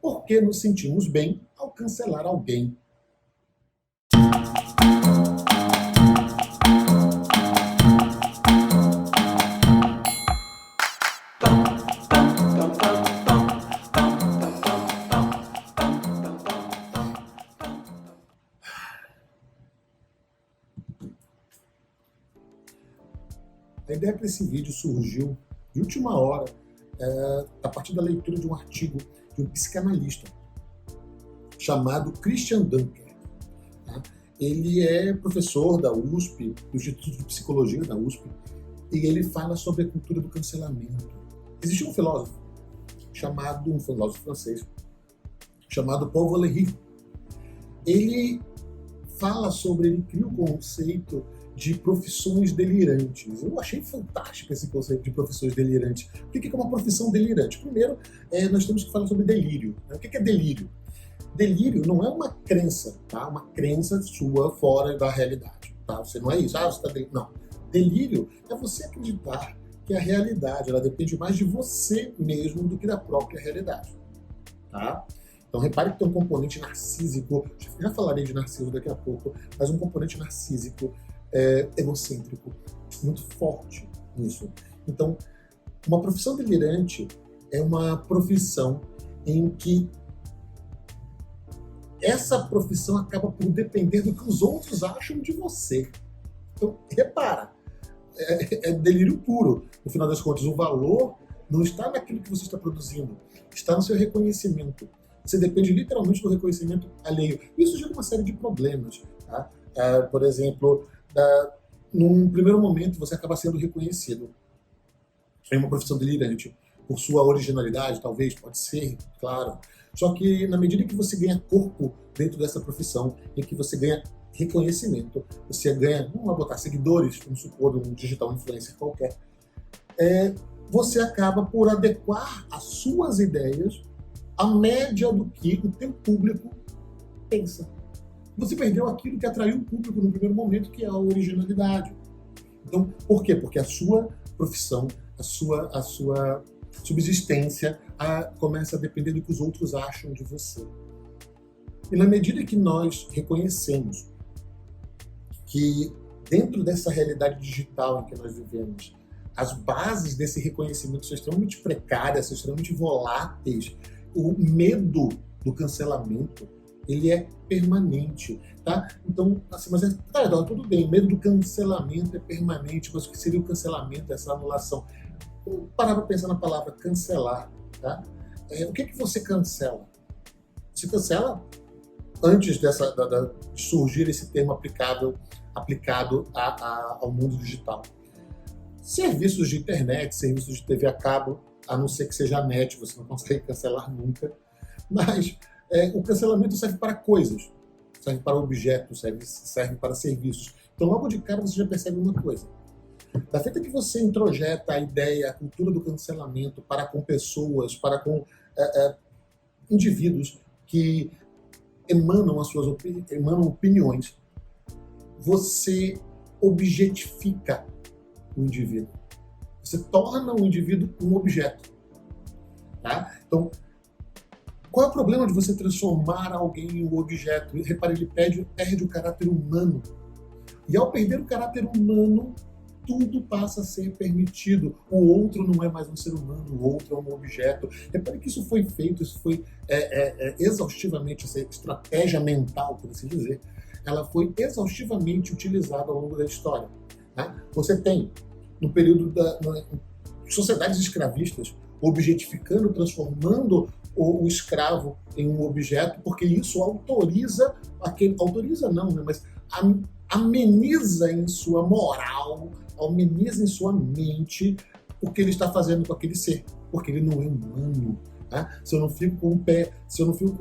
Por que nos sentimos bem ao cancelar alguém? A ideia para esse vídeo surgiu de última hora, a partir da leitura de um artigo de um psicanalista chamado Christian Dunker. Tá? Ele é professor da USP, do Instituto de Psicologia da USP, e ele fala sobre a cultura do cancelamento. Existe um filósofo francês, chamado Paul Valéry. Ele cria o conceito de profissões delirantes. Eu achei fantástico esse conceito de profissões delirantes. O que é uma profissão delirante? Primeiro, nós temos que falar sobre delírio. O que é delírio? Delírio não é uma crença, tá? Uma crença sua fora da realidade. Tá? Você não é isso, você está delirando. Não. Delírio é você acreditar que a realidade ela depende mais de você mesmo do que da própria realidade. Tá? Então repare que tem um componente narcísico, já falarei de narciso daqui a pouco, mas um componente narcísico egocêntrico muito forte nisso. Então, uma profissão delirante é uma profissão em que essa profissão acaba por depender do que os outros acham de você. Então, repara, é delírio puro. No final das contas, o valor não está naquilo que você está produzindo, está no seu reconhecimento. Você depende literalmente do reconhecimento alheio. Isso gera uma série de problemas. Tá? Por exemplo, num primeiro momento você acaba sendo reconhecido em uma profissão delirante por sua originalidade, talvez, pode ser, claro. Só que na medida que você ganha corpo dentro dessa profissão, em que você ganha reconhecimento, você ganha, vamos botar seguidores, vamos supor, um digital influencer qualquer, você acaba por adequar as suas ideias à média do que o teu público pensa. Você perdeu aquilo que atraiu o público no primeiro momento, que é a originalidade. Então, por quê? Porque a sua profissão, a sua subsistência começa a depender do que os outros acham de você. E na medida que nós reconhecemos que dentro dessa realidade digital em que nós vivemos, as bases desse reconhecimento são extremamente precárias, são extremamente voláteis, o medo do cancelamento ele é permanente, tá? Então, assim, mas tudo bem, medo do cancelamento é permanente, mas o que seria o cancelamento, essa anulação? Vamos parar para pensar na palavra cancelar, tá? O que você cancela? Você cancela antes de surgir esse termo aplicado ao mundo digital. Serviços de internet, serviços de TV a cabo, a não ser que seja a net, você não consegue cancelar nunca, mas o cancelamento serve para coisas, serve para objetos, serve para serviços. Então, logo de cara, você já percebe uma coisa. Da feita que você introjeta a ideia, a cultura do cancelamento para com pessoas, para com indivíduos que emanam opiniões, você objetifica o indivíduo. Você torna o indivíduo um objeto. Tá? Então, qual é o problema de você transformar alguém em um objeto? Repare, ele perde o caráter humano. E ao perder o caráter humano, tudo passa a ser permitido. O outro não é mais um ser humano, o outro é um objeto. Repare que isso foi feito, isso foi exaustivamente, essa estratégia mental, por assim dizer, ela foi exaustivamente utilizada ao longo da história. Tá? Você tem, no período sociedades escravistas, objetificando, transformando o escravo em um objeto, porque isso autoriza não, né, mas ameniza em sua moral, ameniza em sua mente o que ele está fazendo com aquele ser, porque ele não é humano. Tá? Se eu não fico com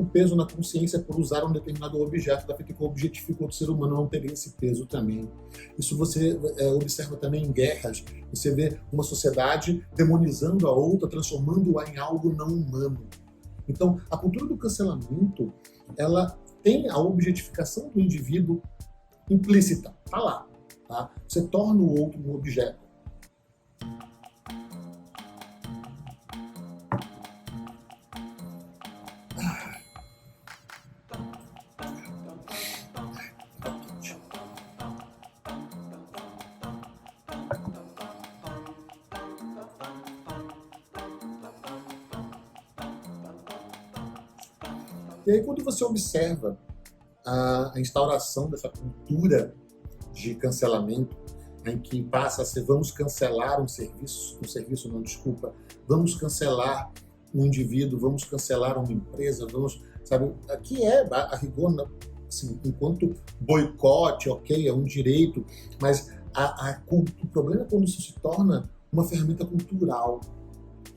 peso na consciência por usar um determinado objeto, da feita que eu objetifico outro ser humano, eu não teria esse peso também. Isso você observa também em guerras. Você vê uma sociedade demonizando a outra, transformando-a em algo não humano. Então, a cultura do cancelamento, ela tem a objetificação do indivíduo implícita, tá lá. Tá? Você torna o outro um objeto. E aí, quando você observa a instauração dessa cultura de cancelamento, em que passa a ser vamos cancelar um serviço não, desculpa, vamos cancelar um indivíduo, vamos cancelar uma empresa, vamos, sabe, aqui a rigor, assim, enquanto boicote, ok, é um direito, mas o problema é quando isso se torna uma ferramenta cultural,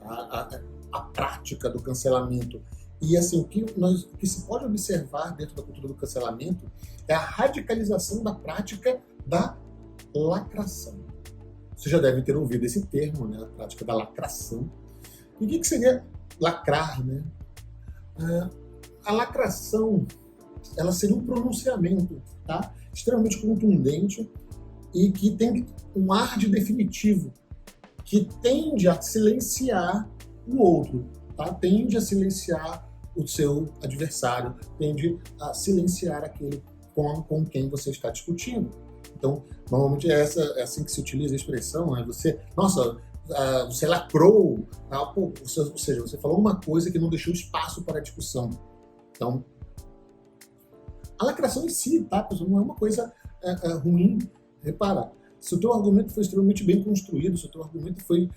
a prática do cancelamento. E assim, o que se pode observar dentro da cultura do cancelamento é a radicalização da prática da lacração. Você já deve ter ouvido esse termo, né? A prática da lacração. E o que seria lacrar, né? A lacração, ela seria um pronunciamento, tá? Extremamente contundente e que tem um ar de definitivo, que tende a silenciar o outro, tá? Tende a silenciar o seu adversário, tende a silenciar aquele com quem você está discutindo. Então, normalmente é assim que se utiliza a expressão, né? Você lacrou, ou seja, você falou uma coisa que não deixou espaço para a discussão. Então, a lacração em si, tá, pessoal, não é uma coisa ruim. Repara, se o teu argumento foi extremamente bem construído, se o teu argumento foi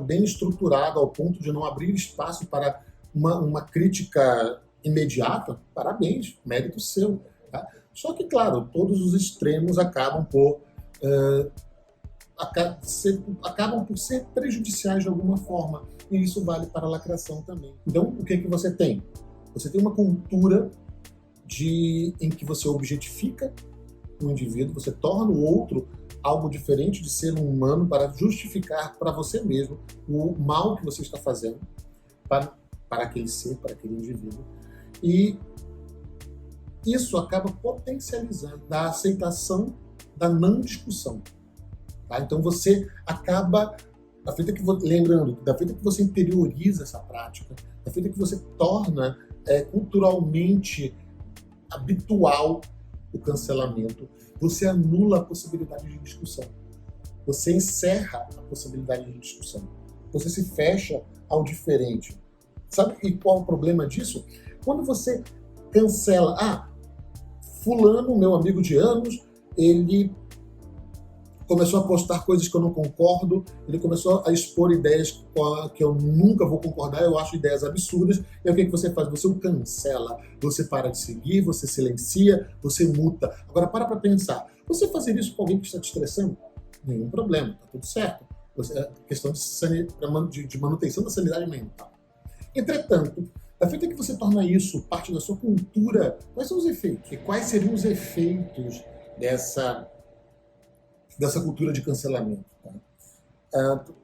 bem estruturado ao ponto de não abrir espaço para uma crítica imediata, parabéns, mérito seu. Tá? Só que, claro, todos os extremos acabam por ser prejudiciais de alguma forma, e isso vale para a lacração também. Então, o que você tem? Você tem uma cultura em que você objetifica o indivíduo, você torna o outro algo diferente de ser um humano para justificar para você mesmo o mal que você está fazendo para aquele ser, para aquele indivíduo. E isso acaba potencializando a aceitação da não discussão. Tá? Então você acaba, lembrando, da feita que você interioriza essa prática, da feita que você torna culturalmente habitual o cancelamento, você anula a possibilidade de discussão. Você encerra a possibilidade de discussão. Você se fecha ao diferente. Sabe qual é o problema disso? Quando você cancela, fulano, meu amigo de anos, ele começou a postar coisas que eu não concordo, ele começou a expor ideias que eu nunca vou concordar, eu acho ideias absurdas, e aí o que você faz? Você o cancela, você para de seguir, você silencia, você multa. Agora para pensar, você fazer isso com alguém que está te estressando? Nenhum problema, tá tudo certo. É questão de manutenção da sanidade mental. Entretanto, da feita que você torna isso parte da sua cultura, quais são os efeitos? E quais seriam os efeitos dessa cultura de cancelamento? Tá?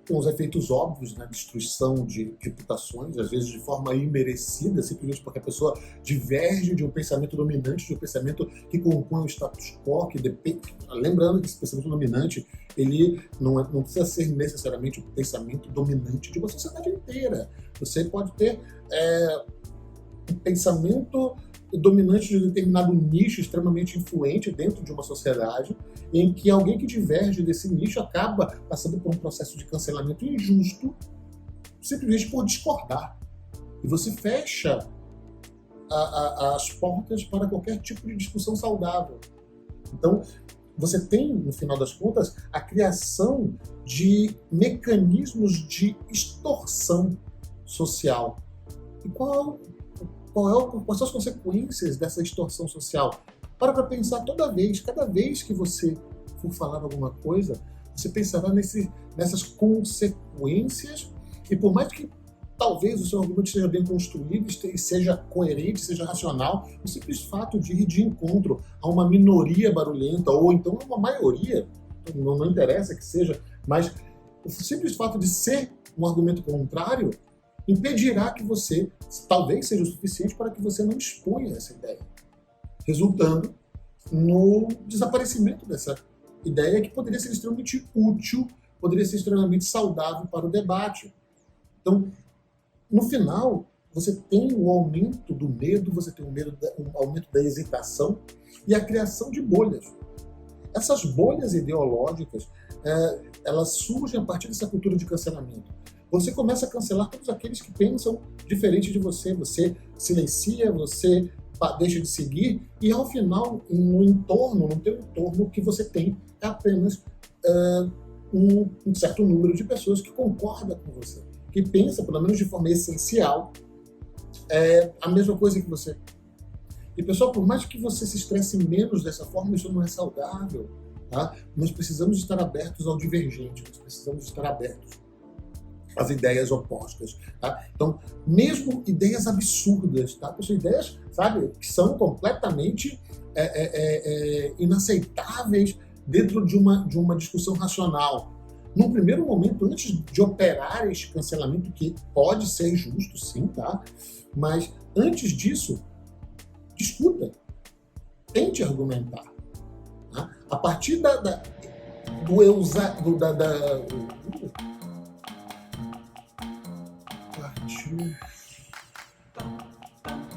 Tem os efeitos óbvios, né? Destruição de reputações, às vezes de forma imerecida, simplesmente porque a pessoa diverge de um pensamento dominante, de um pensamento que compõe o status quo, que depende. Lembrando que esse pensamento dominante, ele não precisa ser necessariamente o pensamento dominante de uma sociedade inteira. Você pode ter um pensamento dominante de um determinado nicho extremamente influente dentro de uma sociedade, em que alguém que diverge desse nicho acaba passando por um processo de cancelamento injusto, simplesmente por discordar. E você fecha as portas para qualquer tipo de discussão saudável. Então, você tem, no final das contas, a criação de mecanismos de extorsão social. E quais são as consequências dessa extorsão social? Para pensar cada vez que você for falar alguma coisa, você pensará nessas consequências, e por mais que talvez o seu argumento seja bem construído, seja coerente, seja racional, o simples fato de ir de encontro a uma minoria barulhenta, ou então a uma maioria, não interessa que seja, mas o simples fato de ser um argumento contrário impedirá que você, talvez seja o suficiente para que você não exponha essa ideia, resultando no desaparecimento dessa ideia que poderia ser extremamente útil, poderia ser extremamente saudável para o debate. Então, no final, você tem o aumento do medo, você tem um aumento da hesitação e a criação de bolhas. Essas bolhas ideológicas, elas surgem a partir dessa cultura de cancelamento. Você começa a cancelar todos aqueles que pensam Diferente de você, você silencia, você deixa de seguir e ao final, no teu entorno, o que você tem é apenas um certo número de pessoas que concorda com você, que pensa, pelo menos de forma essencial, a mesma coisa que você. E pessoal, por mais que você se estresse menos dessa forma, isso não é saudável. Tá? Nós precisamos estar abertos ao divergente, nós precisamos estar abertos às ideias opostas. Tá? Então, mesmo ideias absurdas, tá? Pessoal, ideias, sabe, que são completamente inaceitáveis dentro de uma discussão racional. Num primeiro momento, antes de operar este cancelamento, que pode ser justo, sim, tá? Mas antes disso, discuta, tente argumentar. Tá? A partir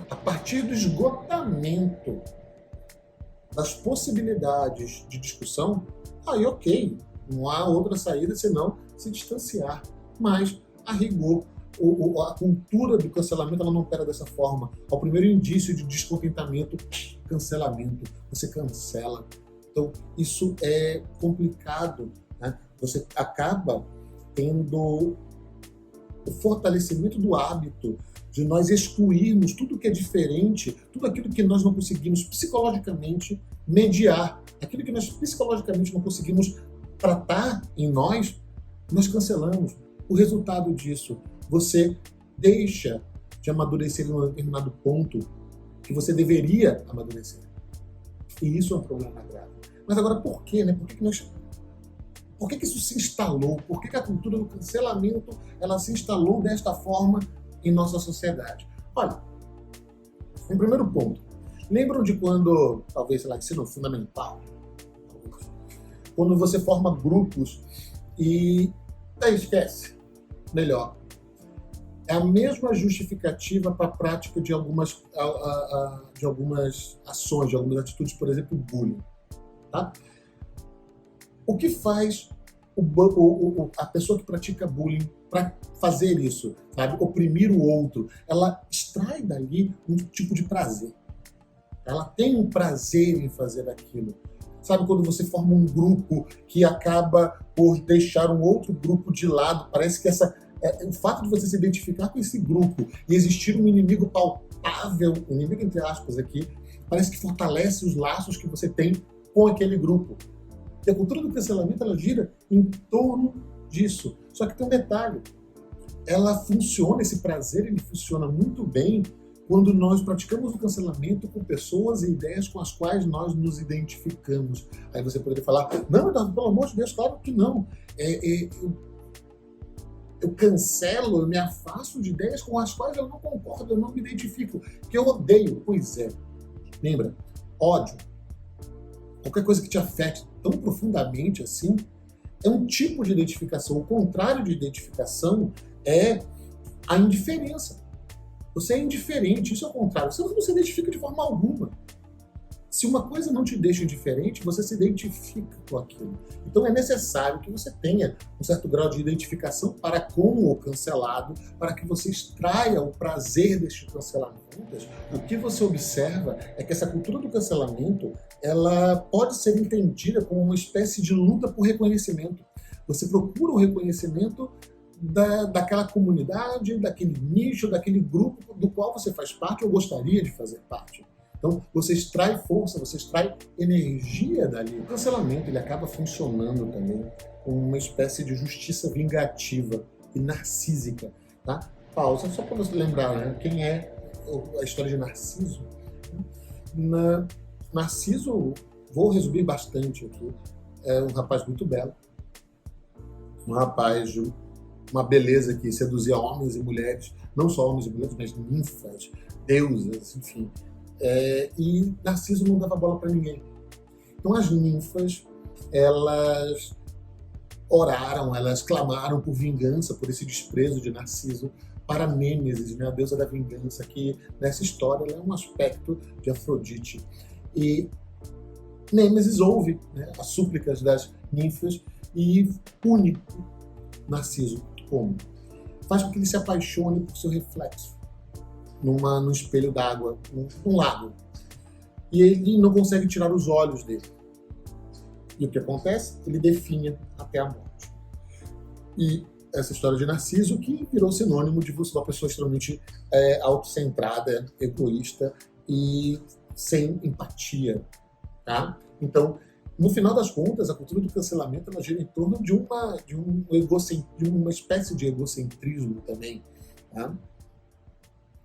a partir do esgotamento das possibilidades de discussão, aí ok, não há outra saída senão se distanciar. Mas, a rigor, a cultura do cancelamento ela não opera dessa forma. Ao primeiro indício de descontentamento, cancelamento, você cancela. Então, isso é complicado. Né? Você acaba tendo o fortalecimento do hábito de nós excluirmos tudo que é diferente, tudo aquilo que nós não conseguimos psicologicamente mediar, aquilo que nós psicologicamente não conseguimos tratar em nós cancelamos. O resultado disso, você deixa de amadurecer em um determinado ponto que você deveria amadurecer. E isso é um problema grave. Mas agora, por quê? Né? Por que isso se instalou? Por que a cultura do cancelamento ela se instalou desta forma em nossa sociedade? Olha, em primeiro ponto, lembram de quando, talvez, sei lá, ensino fundamental, quando você forma grupos e esquece, melhor. É a mesma justificativa para a prática de algumas ações, de algumas atitudes, por exemplo, bullying. Tá? O que faz a pessoa que pratica bullying para fazer isso, sabe? Oprimir o outro? Ela extrai dali um tipo de prazer. Ela tem um prazer em fazer aquilo. Sabe quando você forma um grupo que acaba por deixar um outro grupo de lado? Parece que o fato de você se identificar com esse grupo e existir um inimigo palpável, inimigo entre aspas aqui, parece que fortalece os laços que você tem com aquele grupo. E a cultura do cancelamento, ela gira em torno disso. Só que tem um detalhe. Esse prazer, ele funciona muito bem quando nós praticamos o cancelamento com pessoas e ideias com as quais nós nos identificamos. Aí você poderia falar, não, Eduardo, pelo amor de Deus, claro que não. Eu cancelo, eu me afasto de ideias com as quais eu não concordo, eu não me identifico, que eu odeio. Pois é. Lembra? Ódio. Qualquer coisa que te afete tão profundamente assim, é um tipo de identificação. O contrário de identificação é a indiferença. Você é indiferente, isso é o contrário. Você não se identifica de forma alguma. Se uma coisa não te deixa indiferente, você se identifica com aquilo. Então é necessário que você tenha um certo grau de identificação para com o cancelado, para que você extraia o prazer deste cancelamento. O que você observa é que essa cultura do cancelamento, ela pode ser entendida como uma espécie de luta por reconhecimento. Você procura o reconhecimento daquela comunidade, daquele nicho, daquele grupo do qual você faz parte ou gostaria de fazer parte. Então, você extrai força, você extrai energia dali. O cancelamento ele acaba funcionando também como uma espécie de justiça vingativa e narcísica. Tá? Pausa, só para você lembrar, né? Quem é a história de Narciso. Narciso, vou resumir bastante aqui, é um rapaz muito belo, um rapaz de uma beleza que seduzia homens e mulheres, não só homens e mulheres, mas ninfas, deusas, enfim. E Narciso não dava bola para ninguém. Então as ninfas, elas oraram, elas clamaram por vingança, por esse desprezo de Narciso para Nêmesis, né, a deusa da vingança, que nessa história ela é um aspecto de Afrodite. E Nêmesis ouve, né, as súplicas das ninfas e pune Narciso. Como? Faz com que ele se apaixone por seu reflexo. num espelho d'água, num lago. E ele não consegue tirar os olhos dele. E o que acontece? Ele definha até a morte. E essa história de Narciso que virou sinônimo de você, uma pessoa extremamente autocentrada, egoísta e sem empatia. Tá? Então, no final das contas, a cultura do cancelamento ela gira em torno de uma espécie de egocentrismo também. Tá?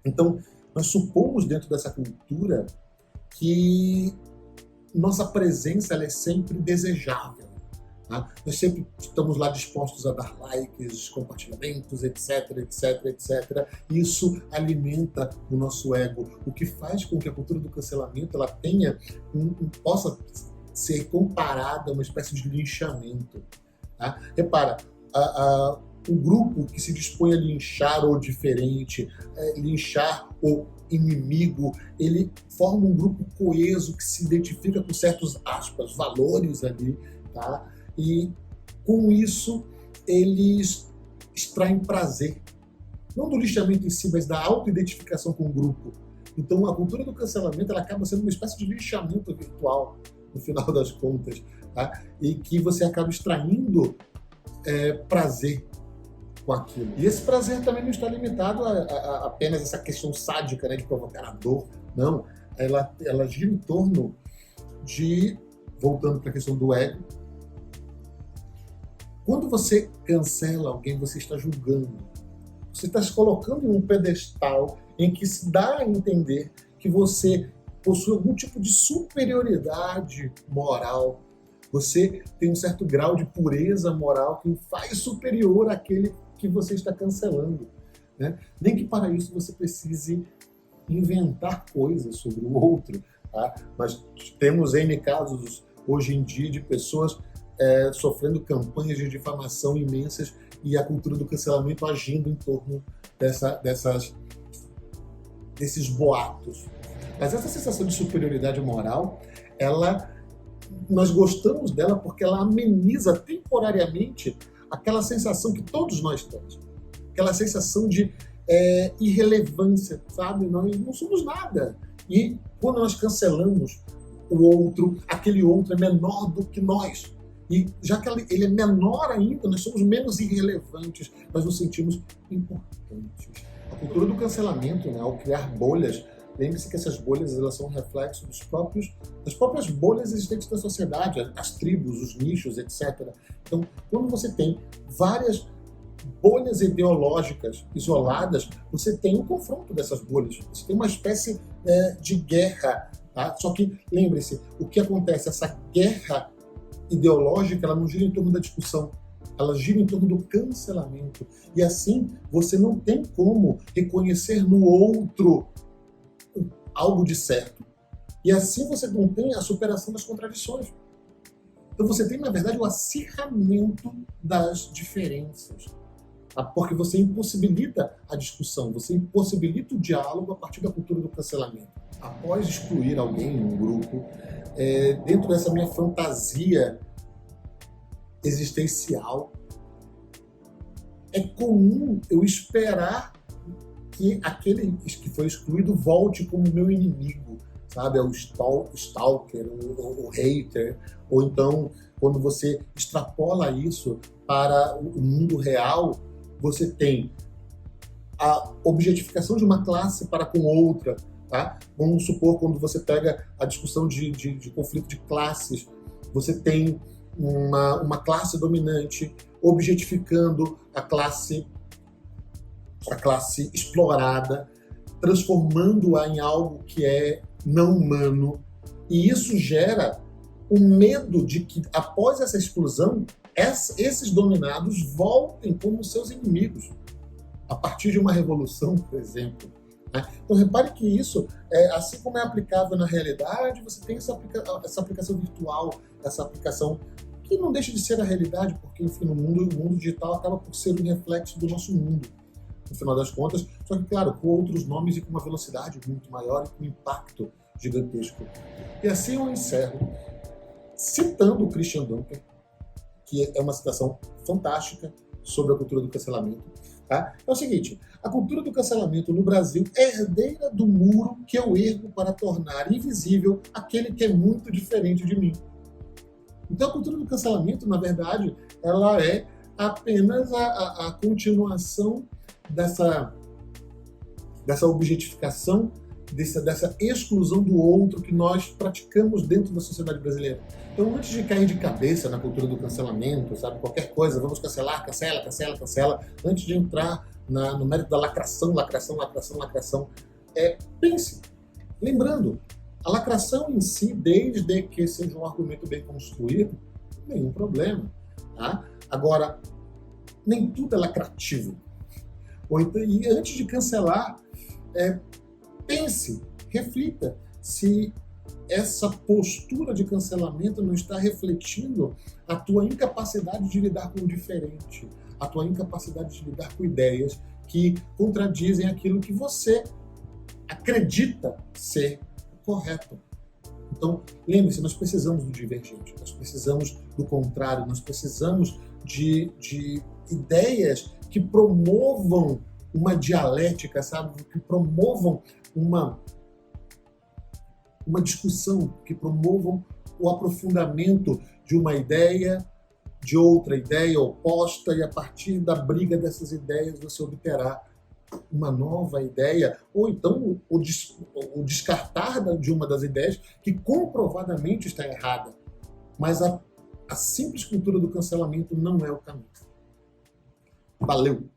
Então, nós supomos dentro dessa cultura que nossa presença ela é sempre desejável. Tá? Nós sempre estamos lá dispostos a dar likes, compartilhamentos, etc, etc, etc. Isso alimenta o nosso ego, o que faz com que a cultura do cancelamento ela tenha possa ser comparada a uma espécie de linchamento. Tá? Repara, o grupo que se dispõe a linchar o diferente, linchar o inimigo, ele forma um grupo coeso que se identifica com certos, aspas, valores ali, tá? E com isso eles extraem prazer, não do lixamento em si, mas da auto-identificação com o grupo. Então a cultura do cancelamento ela acaba sendo uma espécie de lixamento virtual, no final das contas, tá? E que você acaba extraindo prazer com aquilo. E esse prazer também não está limitado a apenas essa questão sádica, né, de provocar a dor. Não, ela gira em torno de, voltando para a questão do ego, quando você cancela alguém, você está julgando. Você está se colocando em um pedestal em que se dá a entender que você possui algum tipo de superioridade moral. Você tem um certo grau de pureza moral que o faz superior àquele que você está cancelando. Né? Nem que para isso você precise inventar coisas sobre o outro. Tá? Mas temos N casos hoje em dia de pessoas sofrendo campanhas de difamação imensas e a cultura do cancelamento agindo em torno desses boatos. Mas essa sensação de superioridade moral, nós gostamos dela porque ela ameniza temporariamente aquela sensação que todos nós temos. Aquela sensação de irrelevância, sabe? Nós não somos nada. E quando nós cancelamos o outro, aquele outro é menor do que nós. E já que ele é menor ainda, nós somos menos irrelevantes, nós nos sentimos importantes. A cultura do cancelamento, né, ao criar bolhas, lembre-se que essas bolhas elas são um reflexo das próprias bolhas existentes da sociedade, as tribos, os nichos, etc. Então, quando você tem várias bolhas ideológicas isoladas, você tem um confronto dessas bolhas, você tem uma espécie de guerra. Tá? Só que, lembre-se, o que acontece? Essa guerra ideológica ela não gira em torno da discussão, ela gira em torno do cancelamento. E assim, você não tem como reconhecer no outro algo de certo. E assim você não tem a superação das contradições. Então você tem, na verdade, o acirramento das diferenças. Tá? Porque você impossibilita a discussão, você impossibilita o diálogo a partir da cultura do cancelamento. Após excluir alguém em um grupo, dentro dessa minha fantasia existencial, é comum eu esperar que aquele que foi excluído volte como meu inimigo, sabe? É o stalker, o hater, ou então, quando você extrapola isso para o mundo real, você tem a objetificação de uma classe para com outra. Tá? Vamos supor, quando você pega a discussão de conflito de classes, você tem uma classe dominante objetificando a classe explorada, transformando-a em algo que é não humano. E isso gera o medo de que, após essa exclusão, esses dominados voltem como seus inimigos, a partir de uma revolução, por exemplo. Então repare que isso, assim como é aplicável na realidade, você tem essa aplicação virtual, essa aplicação que não deixa de ser a realidade, porque enfim, o mundo digital acaba por ser um reflexo do nosso mundo, no final das contas, só que claro, com outros nomes e com uma velocidade muito maior e com um impacto gigantesco. E assim eu encerro citando o Christian Dunker, que é uma citação fantástica sobre a cultura do cancelamento. Tá? É o seguinte, a cultura do cancelamento no Brasil é herdeira do muro que eu ergo para tornar invisível aquele que é muito diferente de mim. Então a cultura do cancelamento, na verdade, ela é apenas a continuação dessa objetificação, dessa exclusão do outro que nós praticamos dentro da sociedade brasileira. Então, antes de cair de cabeça na cultura do cancelamento, sabe, qualquer coisa, vamos cancelar, cancela, cancela, cancela, antes de entrar no mérito da lacração, pense. Lembrando, a lacração em si, desde que seja um argumento bem construído, nenhum problema. Tá? Agora, nem tudo é lacrativo. E antes de cancelar, pense, reflita se essa postura de cancelamento não está refletindo a tua incapacidade de lidar com o diferente, a tua incapacidade de lidar com ideias que contradizem aquilo que você acredita ser correto. Então, lembre-se, nós precisamos do divergente, nós precisamos do contrário, nós precisamos de ideias que promovam uma dialética, sabe? Que promovam uma discussão, que promovam o aprofundamento de uma ideia, de outra ideia oposta, e a partir da briga dessas ideias você obterá uma nova ideia, ou então o descartar de uma das ideias que comprovadamente está errada. Mas a simples cultura do cancelamento não é o caminho. Valeu!